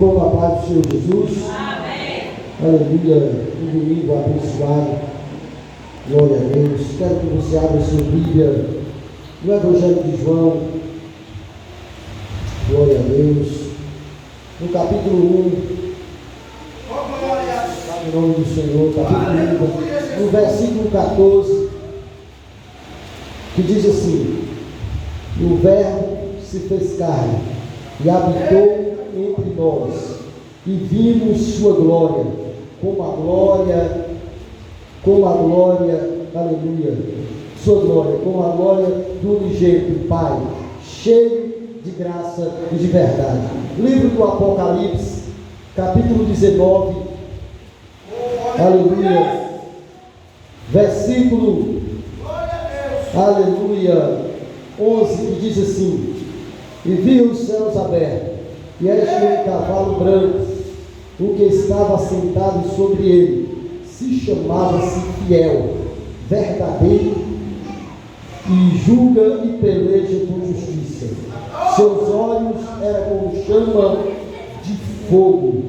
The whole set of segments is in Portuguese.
Com a paz do Senhor Jesus. Amém. Aleluia. Um domingo abençoado. Glória a Deus. Quero que você abra sua Bíblia no Evangelho de João. Glória a Deus. No capítulo 1. Em nome do Senhor. Capítulo 1. No versículo 14. Que diz assim: E o Verbo se fez carne e habitou entre nós, e vimos sua glória, como a glória, aleluia, sua glória, como a glória do unigênito Pai, cheio de graça e de verdade. Livro do Apocalipse, capítulo 19, aleluia, versículo, aleluia, 11, que diz assim: E vi os céus abertos, e eis um cavalo branco, o que estava sentado sobre ele se chamava-se Fiel, verdadeiro, e julga e peleja com justiça. Seus olhos eram como chama de fogo,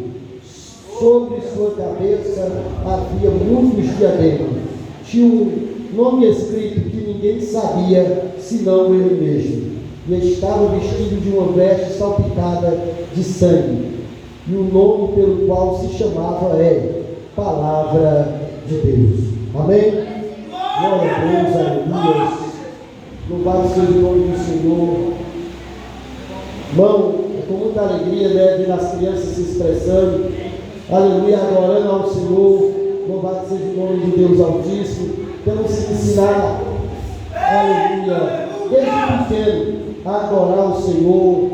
sobre sua cabeça havia muitos diademas. Tinha um nome escrito que ninguém sabia senão ele mesmo. E estava vestido de uma veste salpicada de sangue, e o nome pelo qual se chamava é Palavra de Deus. Amém? Glória a Deus, aleluia. Louvado seja o nome do Senhor. Irmão, é com muita alegria, né, ver as crianças se expressando, aleluia, adorando ao Senhor. Louvado seja o nome de Deus Altíssimo. Temos que ensinar, aleluia, desde pequeno, a adorar o Senhor,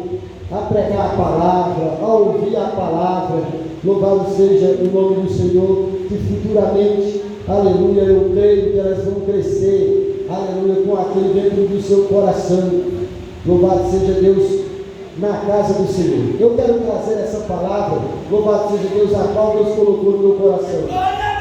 a pregar a palavra, a ouvir a palavra. Louvado seja o nome do Senhor, que futuramente, aleluia, eu creio que elas vão crescer, aleluia, com aquele dentro do seu coração. Louvado seja Deus na casa do Senhor. Eu quero trazer essa palavra, louvado seja Deus, a qual Deus colocou no meu coração.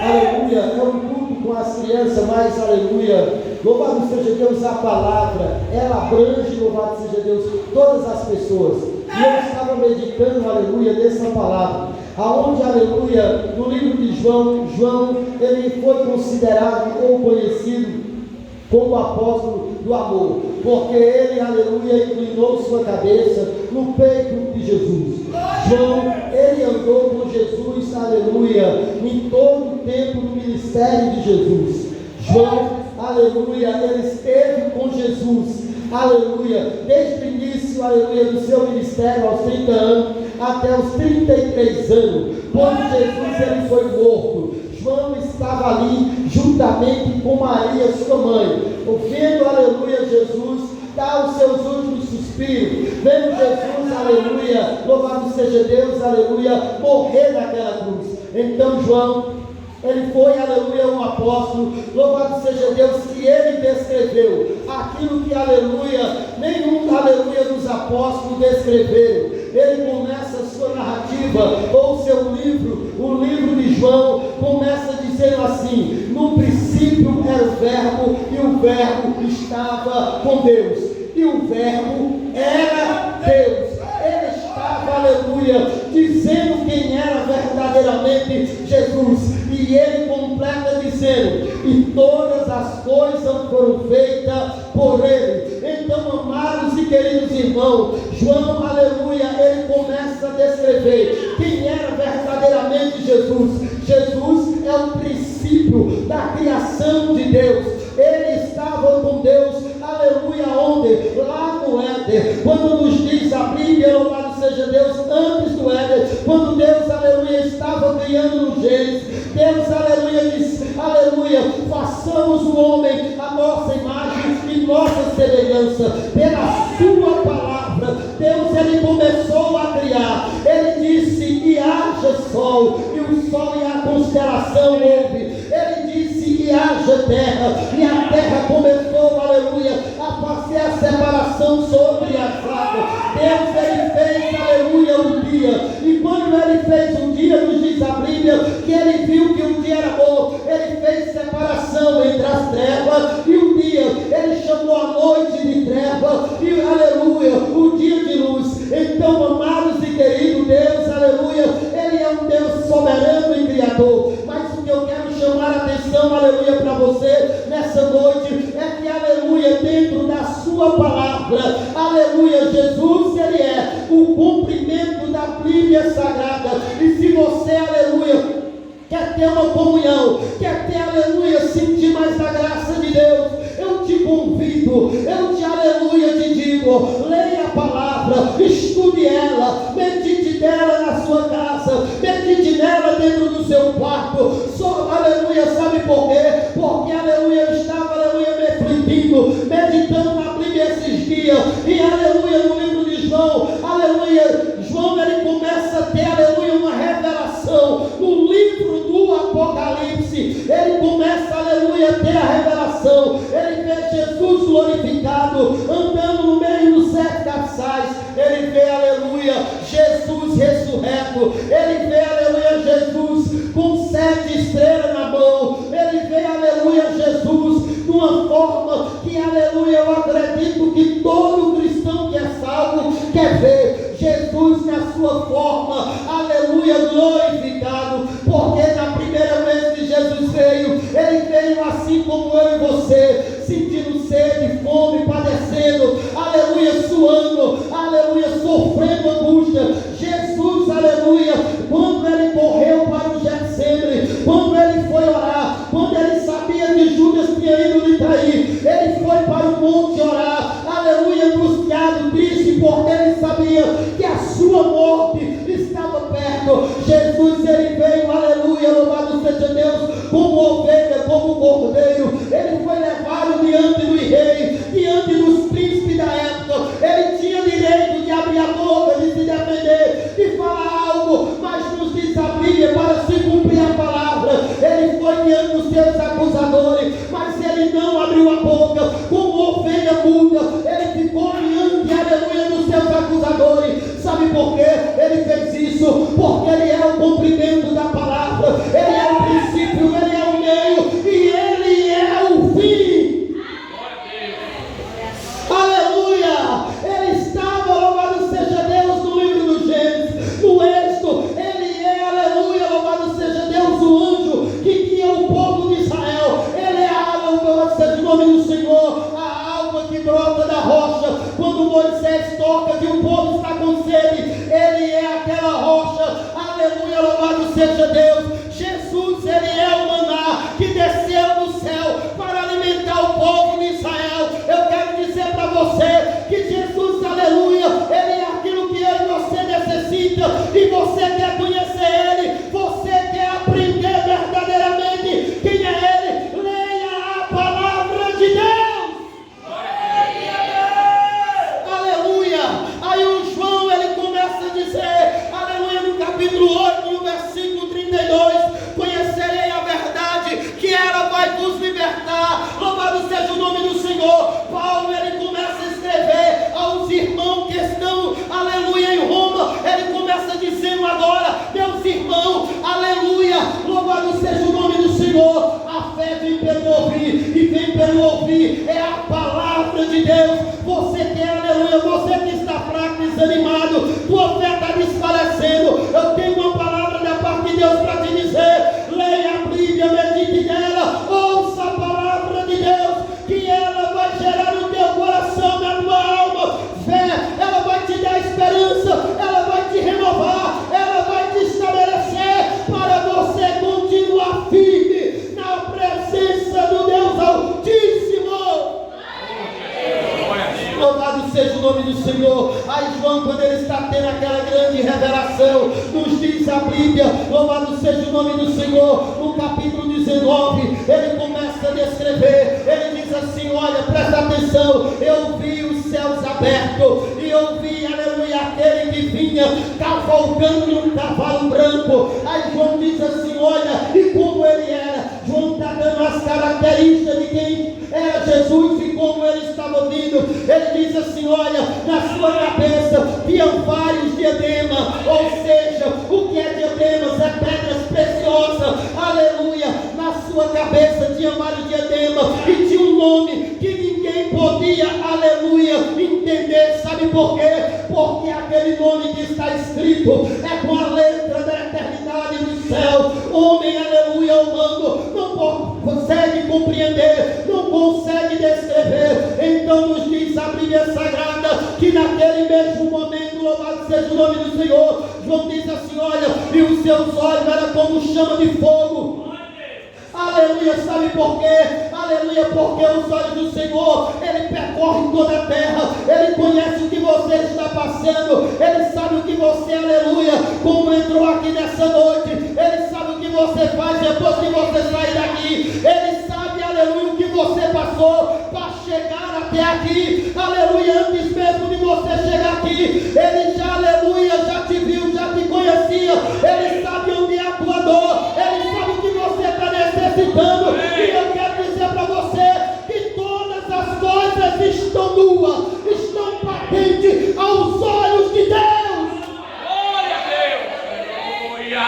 Aleluia, é um culto com as crianças, mas aleluia, louvado seja Deus, a palavra, ela abrange, louvado seja Deus, todas as pessoas. E eu estava meditando, aleluia, nessa palavra, aonde, aleluia, no livro de João, ele foi considerado ou conhecido como o apóstolo do amor, porque ele, aleluia, inclinou sua cabeça no peito de Jesus. João, ele andou com Jesus, aleluia, em todo o tempo do ministério de Jesus. João, aleluia, ele esteve com Jesus, aleluia, desde o início, aleluia, do seu ministério aos 30 anos, até os 33 anos, quando Jesus ele foi morto. João estava ali, juntamente com Maria, sua mãe, vendo, aleluia, Jesus dar os seus últimos suspiros, vendo Jesus, aleluia, louvado seja Deus, aleluia, morrer naquela cruz. Então João, ele foi, aleluia, um apóstolo, louvado seja Deus, que ele descreveu aquilo que, aleluia, nenhum, aleluia, dos apóstolos descreveram. Ele começa a sua narrativa, ou seu livro, o livro de João, começa dizendo assim: no princípio era o Verbo, e o Verbo estava com Deus, e o Verbo era Deus. Ele estava, aleluia, dizendo quem era verdadeiramente Jesus. E ele completa dizendo: e todas as coisas foram feitas por ele. Então, amados e queridos irmãos, João, aleluia, ele começa a descrever quem era verdadeiramente Jesus. Jesus é o princípio da criação de Deus. Ele estava com Deus, aleluia, onde? Lá no Éden. Quando nos diz a Bíblia, louvado seja Deus, antes do Éden, quando Deus, aleluia, estava criando no Gênesis, Deus, aleluia, disse, aleluia, façamos o homem a nossa imagem e nossa semelhança. Pela sua palavra, Deus, ele começou a criar. Ele disse: e haja sol, e o sol e a constelação houve. Ele disse: e haja terra, e a terra começou, aleluia, a fazer a separação sobre as águas. Deus, ele fez, aleluia, um dia, e quando ele fez um dia, nos diz a Bíblia, que ele viu que o dia era bom, ele fez separação entre as trevas e o dia. Ele chamou a noite de treva e, aleluia, o dia de luz. Então, amados e queridos, Deus, aleluia, aleluia, Ele é um Deus soberano e criador. Mas o que eu quero chamar a atenção, aleluia, para você nessa noite, é que, aleluia, dentro da sua palavra, aleluia, Jesus, Ele é o cumprimento da Bíblia Sagrada. E se você, aleluia, quer ter uma comunhão, quer ter, aleluia, sentir mais da graça de Deus, eu te convido, eu te, aleluia, te digo, leia a palavra, estude ela, medite dela na sua casa, medite nela dentro do seu quarto. Só, aleluia, sabe por quê? Porque, aleluia, eu estava, aleluia, me refletindo, meditando na Bíblia esses dias, e, aleluia, no livro de João, aleluia, João, ele começa a ter, aleluia, uma revelação no livro do Apocalipse. Ele começa, aleluia, a ter a revelação. Ele vê Jesus glorificado, andando no meio dos sete castiçais. Ele vê, aleluia, Jesus ressurreto. Ele vê, aleluia, Jesus com 7 estrelas na mão. Ele vê, aleluia, Jesus de uma forma que, aleluia, eu acredito que todo cristão que é salvo quer ver Jesus na sua forma, aleluia, glorificado. Porque na primeira vez que Jesus veio, Ele veio assim como eu e você, sentindo sede, fome, padecendo, aleluia, suando, aleluia, sofrendo angústia. Jesus, aleluia, quando Ele correu para o Getsemane, quando Ele foi orar, quando Ele sabia que Judas tinha ido lhe trair, Ele foi para o monte orar, aleluia, angustiado, triste, porque Ele sabia que a sua morte estava perto. Jesus, Ele veio, aleluia, louvado seja Deus, como ovelha, como cordeiro. Ele foi levado diante do rei, diante dos príncipes da época. Ele tinha direito de abrir a boca, de se defender, de falar algo, mas nos diz a Bíblia, para se cumprir a palavra, Ele foi diante dos seus acusadores, mas Ele não abriu a boca, como ovelha muda. Ele ficou diante, aleluia, dos seus acusadores. Sabe por quê Ele fez isso? Porque Ele é o cumprimento da palavra. Ele é o princípio, Ele é o meio e Ele é o fim. Aleluia! Ele estava, louvado seja Deus, no livro do Gênesis, no Êxodo. Ele é, aleluia, louvado seja Deus, o anjo que guia o povo de Israel. Ele é a água, louvado seja o nome do Senhor, a água que brota da rocha. Quando Moisés toca que o povo está com sede, Ele é aquela rocha. Aleluia, louvado seja Deus. Jesus, Ele é o maná que desceu do céu para alimentar o povo de Israel. Eu quero dizer para você que Jesus, aleluia, Ele é aquilo que eu e você necessita, e você quer conhecer Ele, você quer aprender verdadeiramente quem é Ele. Leia a palavra de Deus. Aleluia. Aí o João, ele começa a dizer, aleluia, no capítulo 8, no versículo 32, conhecerei a verdade, que ela vai vos libertar. Louvado seja o nome do Senhor. Paulo, ele começa a escrever aos irmãos que estão, aleluia, em Roma. Ele começa dizendo agora, meus irmãos, aleluia, louvado seja o nome do Senhor. A fé vem pelo ouvir, e vem pelo ouvir é a palavra de Deus. Você quer, aleluia, você que está fraco, desanimado, tua fé está desfalecendo, eu tenho uma palavra da parte de Deus para te dizer. Leia a Bíblia, medite nela, ouça a palavra de Deus, que ela vai gerar no teu coração, na tua alma, fé. Ela vai te dar esperança, ela vai te renovar, ela vai te estabelecer para você continuar firme na presença do Deus Altíssimo. Louvado seja o nome do Senhor. Aí João, quando ele está tendo aquela grande revelação, nos diz a Bíblia, louvado seja o nome do Senhor, no capítulo 19, ele começa a descrever, ele diz assim, olha, presta atenção, eu vi os céus abertos, e eu vi, aleluia, aquele que vinha cavalgando num cavalo branco. Aí João diz assim, olha, e como ele era. João está dando as características de quem era Jesus e como ele estava vindo. Ele diz assim, olha, na sua cabeça tinham vários diademas, ou seja, o que é diademas? É pedras preciosas, aleluia. Na sua cabeça tinha vários diademas e tinha um nome que ninguém podia, aleluia, entender. Sabe por quê? Porque aquele nome que está escrito é com a letra Bíblia Sagrada que naquele mesmo momento, louvado seja o nome do Senhor, João diz assim: olha, e os seus olhos eram como chama de fogo. Aleluia, sabe por quê? Aleluia, porque os olhos do Senhor, Ele percorre toda a terra, Ele conhece o que você está passando, Ele sabe o que você, aleluia, como entrou aqui nessa noite, Ele sabe o que você faz depois que você sair daqui, Ele sabe, aleluia, o que você passou para chegar até aqui, aleluia, antes mesmo de você chegar aqui, Ele já, aleluia, já te viu, já te conhecia, Ele sabe onde é a tua dor, Ele sabe o que você está necessitando. E eu quero dizer para você que todas as coisas estão nuas, estão patentes aos olhos de Deus. Glória a Deus. Aleluia.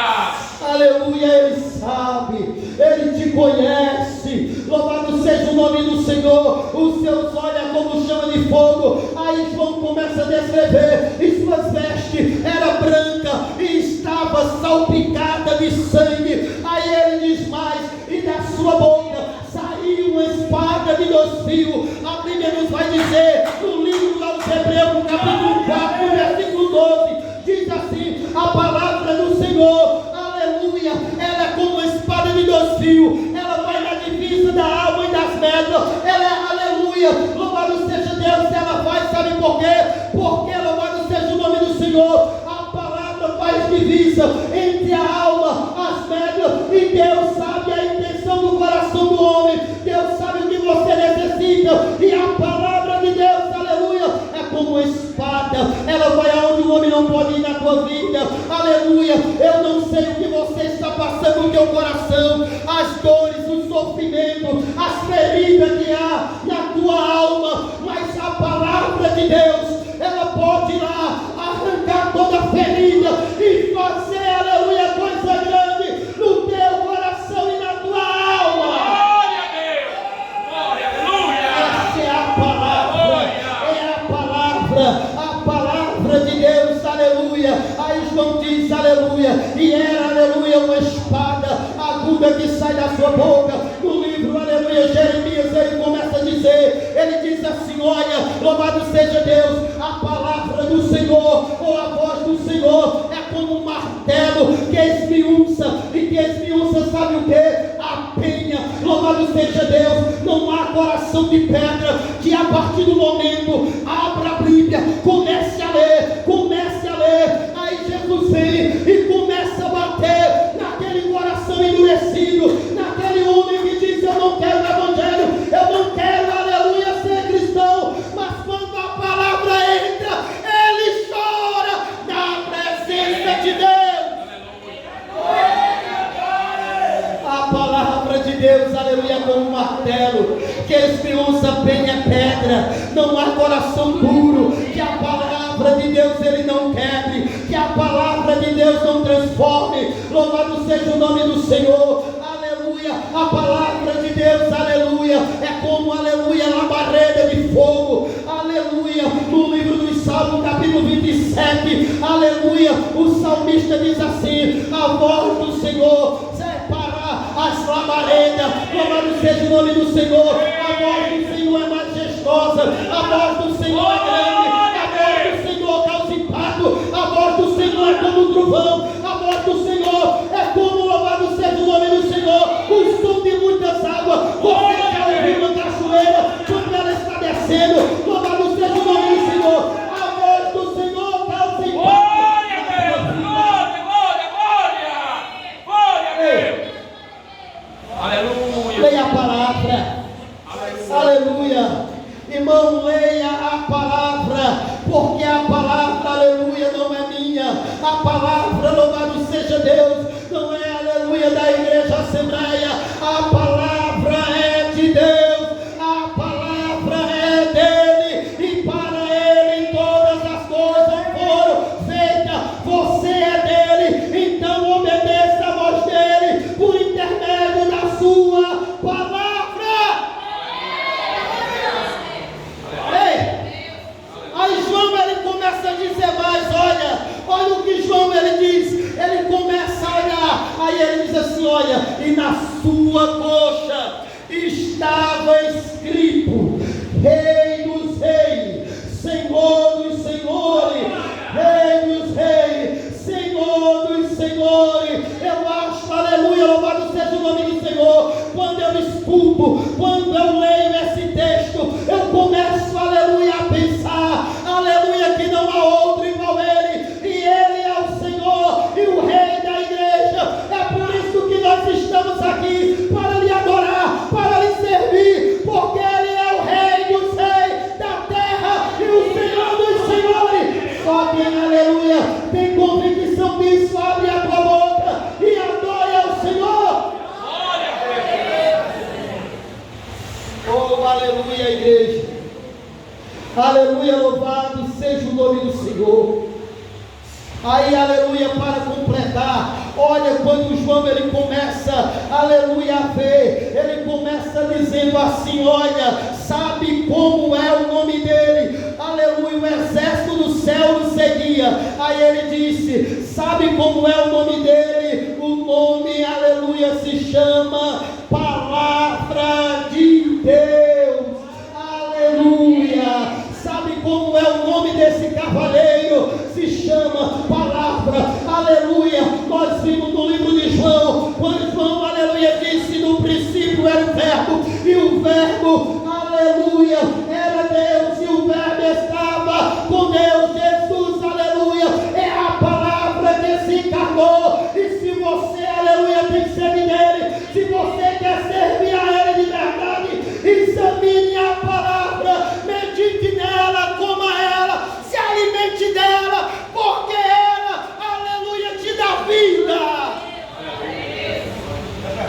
Aleluia, Ele sabe, Ele te conhece. Louvado seja o nome do Senhor. Os seus olhos como chama de fogo. Aí João começa a descrever, e suas vestes era branca e estava salpicada de sangue. Aí ele diz mais: e da sua boca saiu uma espada de 2 fios. A Bíblia nos vai dizer no livro aos Hebreus, no capítulo 4, no versículo 12, diz assim: a palavra do Senhor, aleluia, ela é como uma espada de 2 fios, ela vai na divisa da alma e das medras, ela é, aleluia, louvado seja Deus, ela vai, sabe por quê? Porque louvado seja o nome do Senhor, a palavra faz divisa entre a alma, as medras, e Deus sabe a intenção do coração do homem, Deus sabe o que você necessita, e a palavra de Deus, aleluia, é como uma espada, ela vai aonde o homem não pode ir na tua vida, aleluia. Eu não sei o que você está passando no teu coração, as dores, os sofrimentos, as feridas que há na tua alma, mas a palavra de Deus, ela pode ir lá, arrancar toda a ferida e fazer, aleluia, coisa grande no teu coração e na tua alma. Glória a Deus. Glória, aleluia. Essa é a palavra, é a palavra de Deus, aleluia. Aí João diz, aleluia, e era, aleluia, uma espada aguda que sai da sua boca. No livro, aleluia, Jeremias, ele começa a dizer, ele diz assim: olha, louvado seja Deus, a palavra do Senhor, ou a voz do Senhor, é como um martelo que esmiuça, e que esmiuça, sabe o que? A penha. Louvado seja Deus, não há coração de pedra que a partir do momento, abra a Bíblia, comece a ler, aí Jesus vem e começa a bater naquele coração endurecido, naquele homem que diz: eu não quero o evangelho, eu não quero, aleluia, ser cristão, mas quando a palavra entra, ele chora na presença de Deus. A palavra de Deus, aleluia, como um martelo que esmiuça bem a pedra. Não há coração duro que a palavra de Deus ele não quebre, que a palavra de Deus não transforme. Louvado seja o nome do Senhor, aleluia. A palavra de Deus, aleluia, é como, aleluia, labareda de fogo, aleluia. No livro dos Salmos, capítulo 27, aleluia, o salmista diz assim: a voz do Senhor separa as labaredas. Louvado seja o nome do Senhor. A voz do Senhor é majestosa, a voz do Senhor é grande, a voz do Senhor causa impacto, a voz do Senhor é como um trovão, a voz do Senhor é como, louvado seja o nome do Senhor, o som de muitas águas. Você já ouviu uma cachoeira quando ela está descendo? Louvado seja o nome do Senhor. A voz do Senhor causa impacto. Glória a Deus. Glória a Deus. Aleluia. Leia a palavra. Aleluia. Irmão, leia a palavra, porque a palavra, aleluia, não é minha. A palavra, louvado seja Deus, não é, aleluia, da igreja Assembleia. A palavra é de Deus, a palavra é dele, e para ele todas as coisas foram feitas. Você é dele, então obedeça a voz dele por intermédio da sua palavra. Aí João ele começa a dizer mais, olha o que João ele diz, ele começa a olhar, aí ele diz assim: olha, e na sua coxa estava escrito: Rei dos Reis, Aleluia, louvado seja o nome do Senhor. Aí, aleluia, para completar, olha quando João ele começa, aleluia, a ver, ele começa dizendo assim, olha, sabe como é o nome dele, aleluia, o exército do céu o seguia. Aí ele disse, sabe como é o nome dele? O nome, aleluia, se chama Palavra de Deus, aleluia. Sabe como é o nome desse cavaleiro? Se chama Palavra, aleluia. Nós vimos no livro de João, quando João, aleluia, disse, no princípio era o verbo, e o verbo, aleluia, era Deus, e o verbo estava com Deus. Jesus, aleluia, é a palavra que se encarnou. E se você, aleluia, tem sede dele, se você quer servir a ele de verdade, examine a palavra, medite nela, coma ela, se alimente dela, porque ela, aleluia, te dá vida.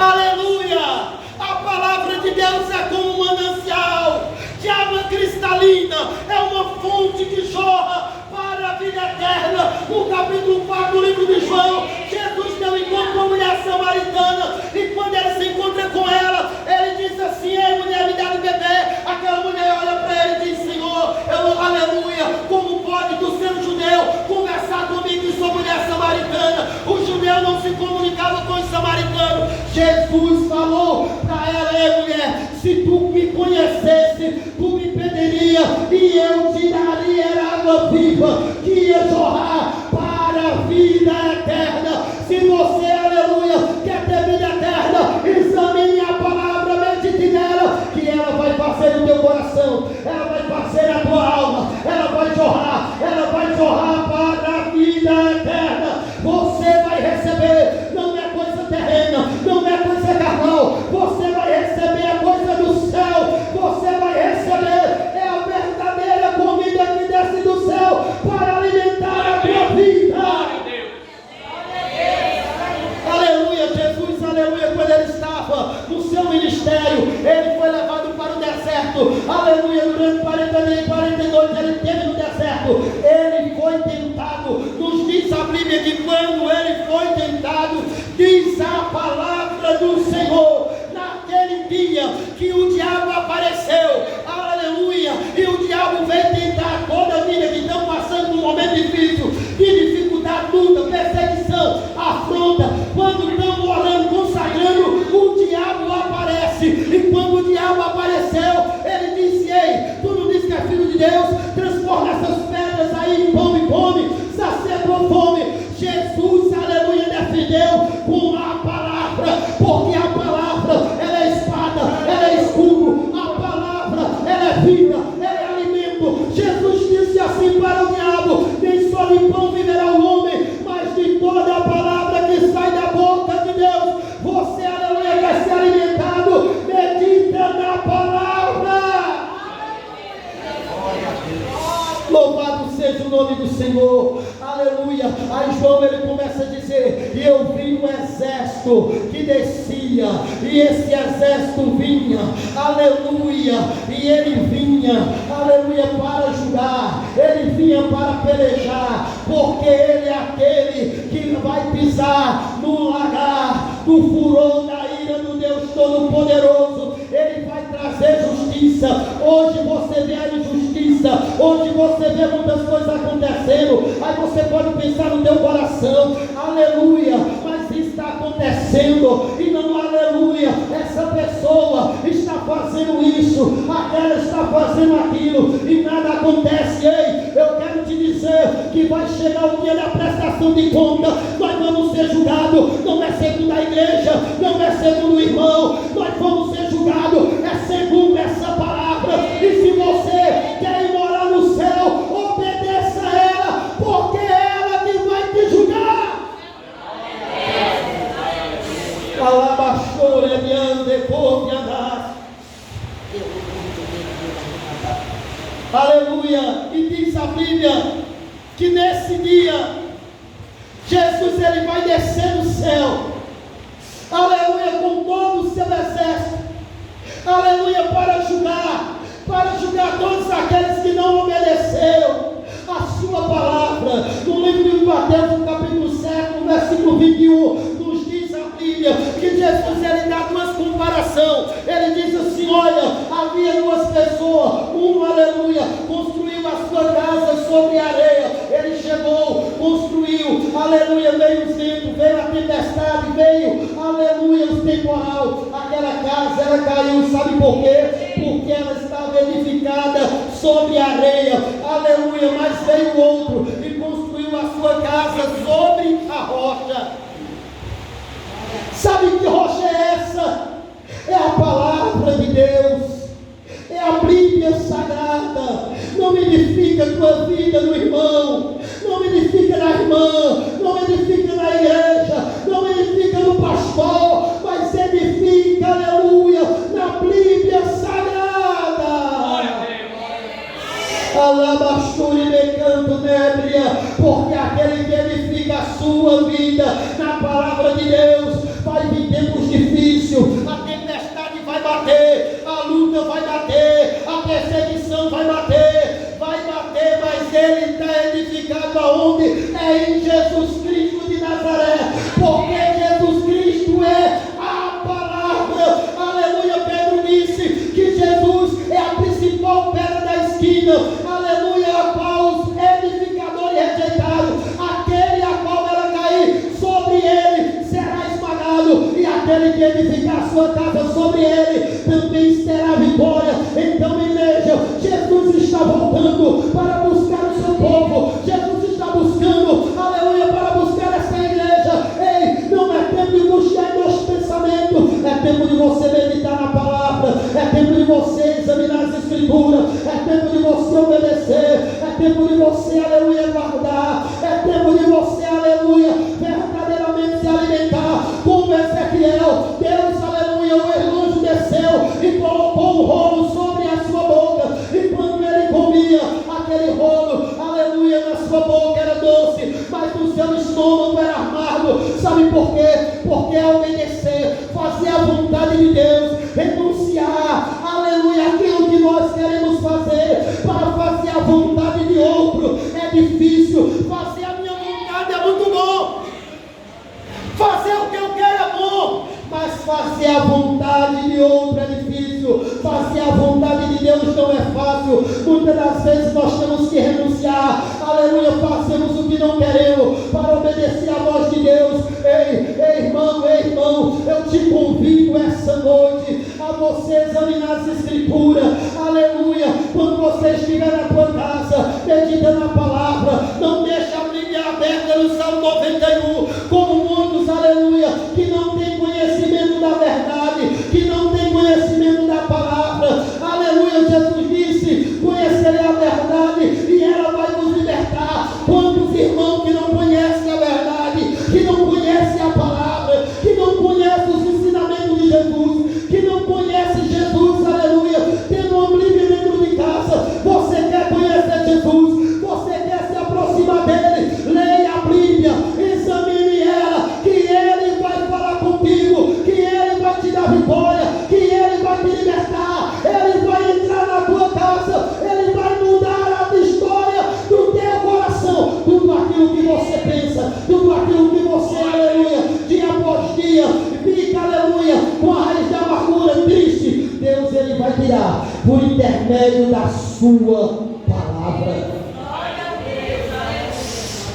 Aleluia. A palavra de Deus é como um manancial de água cristalina, é uma fonte que jorra para a vida eterna. No capítulo 4 do livro de João, Jesus deu encontro com a mulher samaritana, e quando ele se encontra com ela, ele diz assim, ei mulher, me dá de beber. Aquela mulher olha para ele e diz, Senhor, aleluia, como pode tu sendo judeu conversar comigo que sou mulher samaritana? O judeu não se comunicava com os samaritanos. Jesus falou para ela, ei mulher, se tu me conhecesse, tu me pediria e eu te daria água viva que ia jorrar para a vida eterna. Se você, aleluia, quer ter vida eterna, examine a palavra, medite nela, que ela vai fazer no teu coração, ela vai fazer na tua alma, ela vai jorrar para a vida eterna. Você vai receber, não é coisa terrena, não é coisa carnal, você vai receber a coisa do céu, você vai receber, é a verdadeira comida que desce do céu para alimentar a tua vida. Aleluia, Jesus, aleluia, quando ele estava no seu ministério, ele foi levado para o deserto, aleluia, durante 42 ele esteve no deserto, ele foi tentado. Nos diz a Bíblia que quando ele foi tentado, diz a palavra do Senhor, naquele dia que o diabo apareceu, aleluia, e o diabo veio tentar toda a vida que estão passando por um momento difícil, de dificuldade, luta, perseguição, afronta. Quando estão orando, consagrando, o diabo aparece, e quando o diabo apareceu, ele disse, ei, tu não disse que é filho de Deus? Transforma essas pedras aí em pão e come, sacia tua fome. Jesus, aleluia, defendeu com a palavra, porque a palavra, ela é espada, ela é escudo, a palavra, ela é vida, ela é alimento. Jesus disse assim para o diabo, nem só de pão viverá o homem, mas de toda a palavra que sai da boca de Deus. Você, aleluia, quer ser alimentado, medita na palavra. Louvado seja o nome do Senhor, aleluia. Aí João ele começa a dizer, e eu vi um exército que descia, e esse exército vinha, aleluia, e ele vinha, aleluia, para julgar, ele vinha para pelejar, porque ele é aquele que vai pisar no lagar do furor da ira do Deus Todo-Poderoso. Ele vai trazer justiça. Hoje você vê a injustiça, hoje você vê muitas coisas acontecendo, aí você pode pensar no teu coração, aleluia, mas isso está acontecendo, e não, aleluia, essa pessoa está fazendo isso, aquela está fazendo aquilo, e nada acontece. Ei, eu quero te dizer que vai chegar o dia da prestação de conta, nós vamos ser julgados, não é segundo a igreja, não é segundo o irmão, nós vamos ser julgados, é segundo essa palavra. E se você quer ir morar no céu, obedeça a ela, porque é ela que vai te julgar. Alabastora, me ande, come andar. Aleluia. E diz a Bíblia que nesse dia Jesus ele vai descer do céu, aleluia, com todo o seu exército, aleluia, para julgar, para julgar todos aqueles que não obedeceram a sua palavra. No livro de Mateus, no capítulo 7, no versículo 21, nos diz a Bíblia que Jesus ele dá duas comparações. Ele diz assim: olha, havia duas pessoas, uma, aleluia, construiu a sua casa sobre areia. Ele chegou, construiu, aleluia, veio o vento, veio a tempestade, veio, aleluia, o temporal. Aquela casa, ela caiu, sabe por quê? Porque ela estava edificada sobre areia, aleluia. Mas veio outro e construiu a sua casa sobre a rocha. Sabe que rocha é essa? É a palavra de Deus, é a Bíblia Sagrada. Não edifica a tua vida no irmão, não edifica na irmã, não edifica na igreja, não edifica no pastor, mas edifica, aleluia, na Bíblia Sagrada. Alabasturi me canto nébria, porque aquele que edifica a sua vida na palavra de Deus, vai vir tempos difíceis, a tempestade vai bater, a luta vai bater, a perseguição vai bater, mas ele está edificado aonde? É em Jesus Cristo de Nazaré, porque Jesus Cristo é a palavra, aleluia. Pedro disse que Jesus é a principal pedra da esquina, aleluia, a qual os edificadores rejeitaram, aquele a qual ela cair sobre ele será esmagado, e aquele que edificar a sua casa sobre ele também terá vitória. Então, igreja, Jesus está voltando para buscar o seu povo. Jesus está buscando, aleluia, para buscar essa igreja. Ei, não é tempo de buscar em nosso pensamento, é tempo de você meditar na palavra, é tempo de você examinar as escrituras, é tempo de você obedecer, é tempo de você, aleluia, guardar, é tempo de você, aleluia, verdadeiramente se alimentar. Como Ezequiel, Deus, aleluia, o anjo desceu e colocou um rolo sobre a sua boca, e quando ele comia, aquele rolo, aleluia, na sua boca era doce, mas no seu estômago era amargo. Sabe por quê? Porque é obedecer, fazer a vontade de Deus, renunciar, aleluia, aquilo que nós queremos fazer, para fazer a vontade de outro é difícil. Fazer a minha vontade é muito bom, fazer o que eu quero é bom, mas fazer a vontade de outro é difícil. Fazer a vontade de Deus não é fácil. Muitas das vezes nós temos que renunciar, aleluia, fazemos o que não queremos para obedecer a voz de Deus. Ei, irmão, eu te convido essa noite a você examinar as escrituras, aleluia. Quando você estiver na tua casa, meditando a palavra, não deixe a Bíblia aberta no Salmo 91, como muitos, aleluia, que não tem conhecimento da verdade, que não tem conhecimento da palavra, aleluia. Jesus disse: conhecerei a verdade e ela vai nos libertar. Quantos irmãos que não conhecem a verdade, que não conhecem a palavra, que não conhecem os ensinamentos de Jesus, que não conhecem Jesus, aleluia, tendo uma Bíblia dentro de casa. Você quer conhecer Jesus, você quer se aproximar dele, leia a Bíblia, examine ela, que ele vai falar contigo, que ele vai te dar vitória, que ele vai te libertar, ele vai entrar na tua casa, ele vai mudar a história do teu coração. Tudo aquilo que você pensa, tudo aquilo que você, aleluia, dia após dia fica, aleluia, com a raiz de amargura, triste, Deus ele vai tirar por intermédio da sua palavra.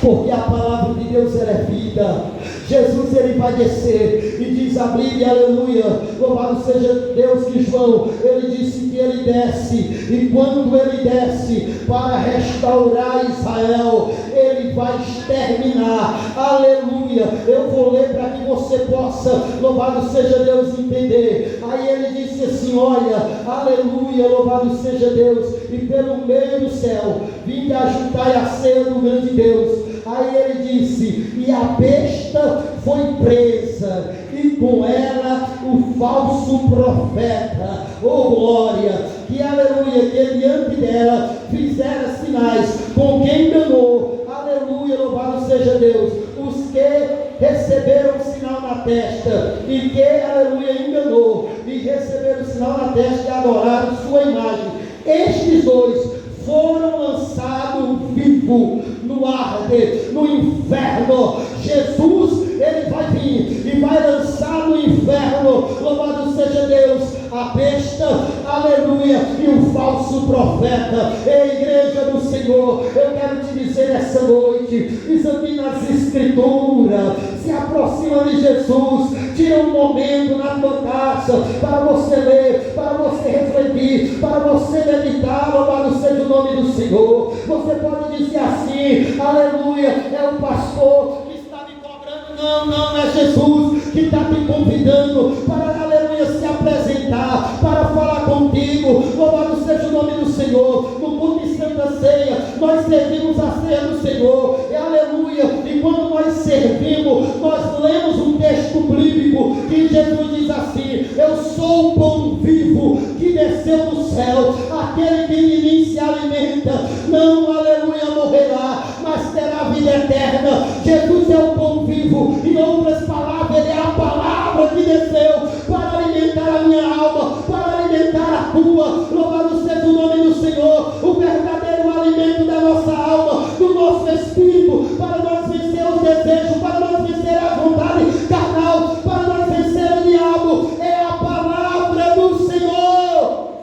Porque a palavra de Deus ela é vida. Jesus ele vai descer e diz a Bíblia, aleluia, louvado seja Deus, que João, ele disse que ele desce, e quando ele desce para restaurar Israel, ele vai exterminar, aleluia. Eu vou ler para que você possa, louvado seja Deus, entender. Aí ele disse assim: olha, aleluia, louvado seja Deus, e pelo meio do céu vinde ajuntai a ceia do grande Deus. Aí ele disse: e a besta foi presa, e com ela o falso profeta, oh glória, que aleluia, que diante dela fizera sinais, com quem enganou, aleluia, louvado seja Deus, os que receberam o sinal na testa, e que, aleluia, enganou, e receberam o sinal na testa e adoraram sua imagem, Estes dois foram lançados vivo no Hades, no inferno. Jesus, ele vai vir e vai lançar no inferno, louvado seja Deus, a besta, aleluia, e o falso profeta. Ei, igreja do Senhor, eu quero te dizer essa noite, examine as escrituras, se aproxima de Jesus, tira um momento na tua casa, para você ler, para você refletir, para você meditar, louvado seja o nome do Senhor. Você pode dizer assim, aleluia, é o pastor que está me cobrando. Não é Jesus que está te convidando para, aleluia, se apresentar, para falar contigo. Louvado seja o nome do Senhor. No culto de Santa Ceia, nós servimos a ceia do Senhor, aleluia, e quando nós servimos, nós lemos um texto bíblico que Jesus diz assim: eu sou o pão vivo que desceu do céu, aquele que de mim se alimenta, não, aleluia, morrerá, mas terá vida eterna. Jesus é o pão vivo, em outras palavras, ele é a palavra que desceu para alimentar a minha alma, para alimentar a tua. Louvado seja o nome do Senhor, o verdadeiro alimento da nossa alma, do nosso espírito, para nós vencer os desejos, para nós vencer a vontade carnal, para nós vencer o diabo, é a palavra do Senhor.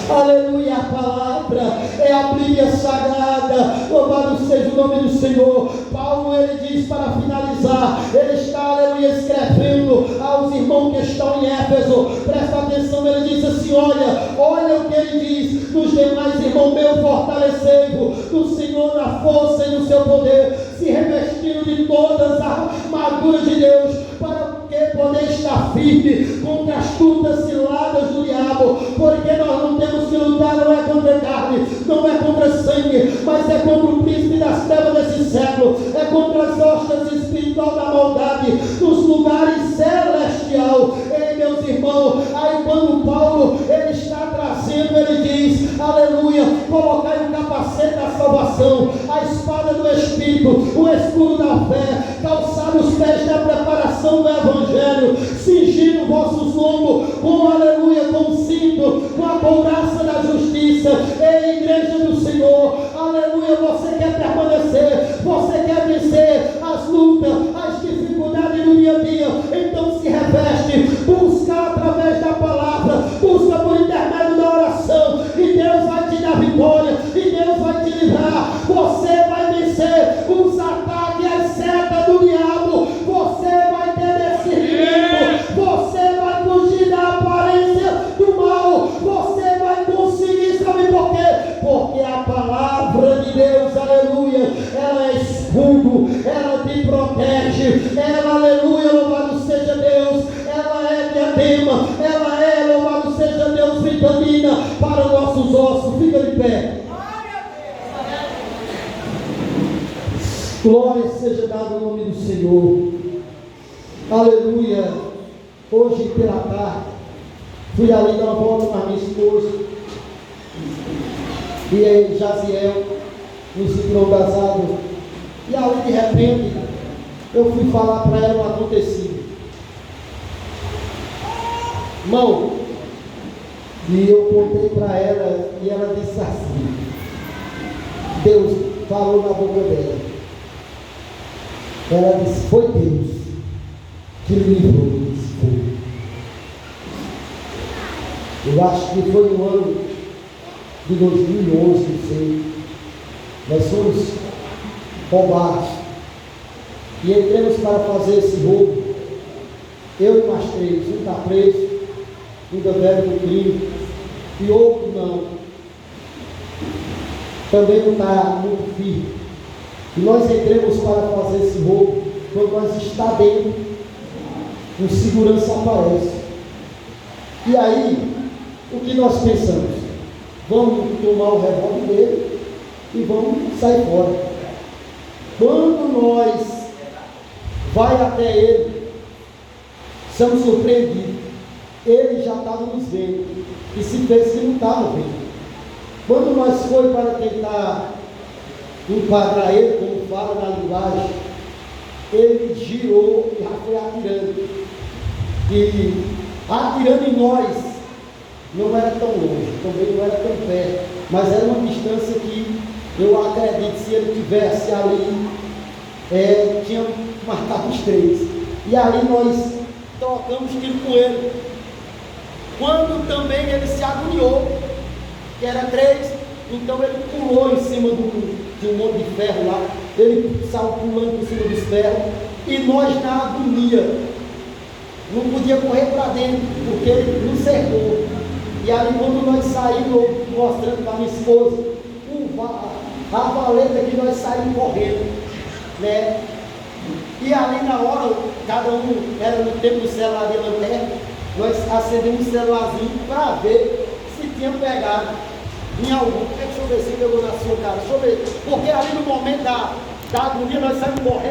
Aleluia, a palavra é a Bíblia Sagrada, louvado seja o nome do Senhor. Paulo, ele diz, para finalizar, ele está, aleluia, escrevendo aos irmãos que estão em Éfeso, presta atenção, ele diz assim, olha o que ele diz: nos demais, irmão meu, fortalecei-vos no Senhor, na força e no seu poder, se revestindo de todas as armaduras de Deus, para que poder estar firme contra as astutas ciladas do diabo, porque nós não temos que lutar, não é contra carne, não é contra sangue, mas é contra o príncipe das trevas desse século, é contra as hostas espirituais da maldade nos lugares celestiais. Ei, meus irmãos, aí quando Paulo, ele está trazendo, ele diz, aleluia, colocai o capacete da salvação, a espada do Espírito, o escudo da fé, calçar os pés da preparação do Evangelho, cingindo vossos lombos com, aleluia, com cinto, com a couraça da justiça. Ei, igreja do Senhor, aleluia, você quer permanecer, você quer vencer as lutas, as dificuldades do dia a dia, então se reveste, busca através da palavra, busca por intermédio da oração, e Deus vai te dar vitória, e Deus vai te livrar. Você vai vencer os ataques, as setas do diabo, você vai ter discernimento, você vai fugir da aparência do mal, você vai conseguir, sabe por quê? Porque a palavra de Deus, aleluia, ela é escudo, ela te protege, ela, aleluia, louvado seja Deus, ela é diadema, ela é, louvado seja Deus, vitamina para os nossos ossos. Fica de pé. Glória seja dada ao nome do Senhor. Aleluia. Hoje pela tarde fui ali dar uma volta com a minha esposa, e aí Jaziel nos entrou das águas, e ali de repente eu fui falar para ela o acontecido, irmão, e eu contei para ela, e ela disse assim: Deus falou na boca dela. Ela disse: foi Deus que me livrou desse fogo. Eu acho que foi no ano de 2011, não sei. Nós fomos roubados e entramos para fazer esse roubo. Eu e mais três, um está preso, um da velha do crime, e outro não. Também não está muito firme. E nós entramos para fazer esse roubo. Quando nós está dentro, o segurança aparece. E aí, o que nós pensamos? Vamos tomar o revólver dele e vamos sair fora. Quando nós vai até ele, somos surpreendidos. Ele já estava nos vendo e se fez que não estava vendo. Quando nós foi para tentar enquadrar ele, como fala na linguagem, ele girou e já foi atirando. E atirando em nós, não era tão longe, também não era tão perto, mas era uma distância que eu acredito, se ele tivesse ali, tinha marcado os 3. E ali nós trocamos tiro com ele. Quando também ele se agoniou, que era 3, então ele pulou em cima de um monte de ferro lá, ele saiu pulando em cima dos ferros, e nós na agonia, não podia correr para dentro, porque ele nos cercou. E ali quando nós saímos, mostrando para minha esposa, a valeta que nós saímos correndo, né? E ali na hora, cada um era no tempo do celular de lanterna, nós acendemos um celularzinho para ver se tinha pegado em algum. Deixa eu ver se pegou na sua cara, deixa eu ver, porque ali no momento da agonia nós saímos correndo.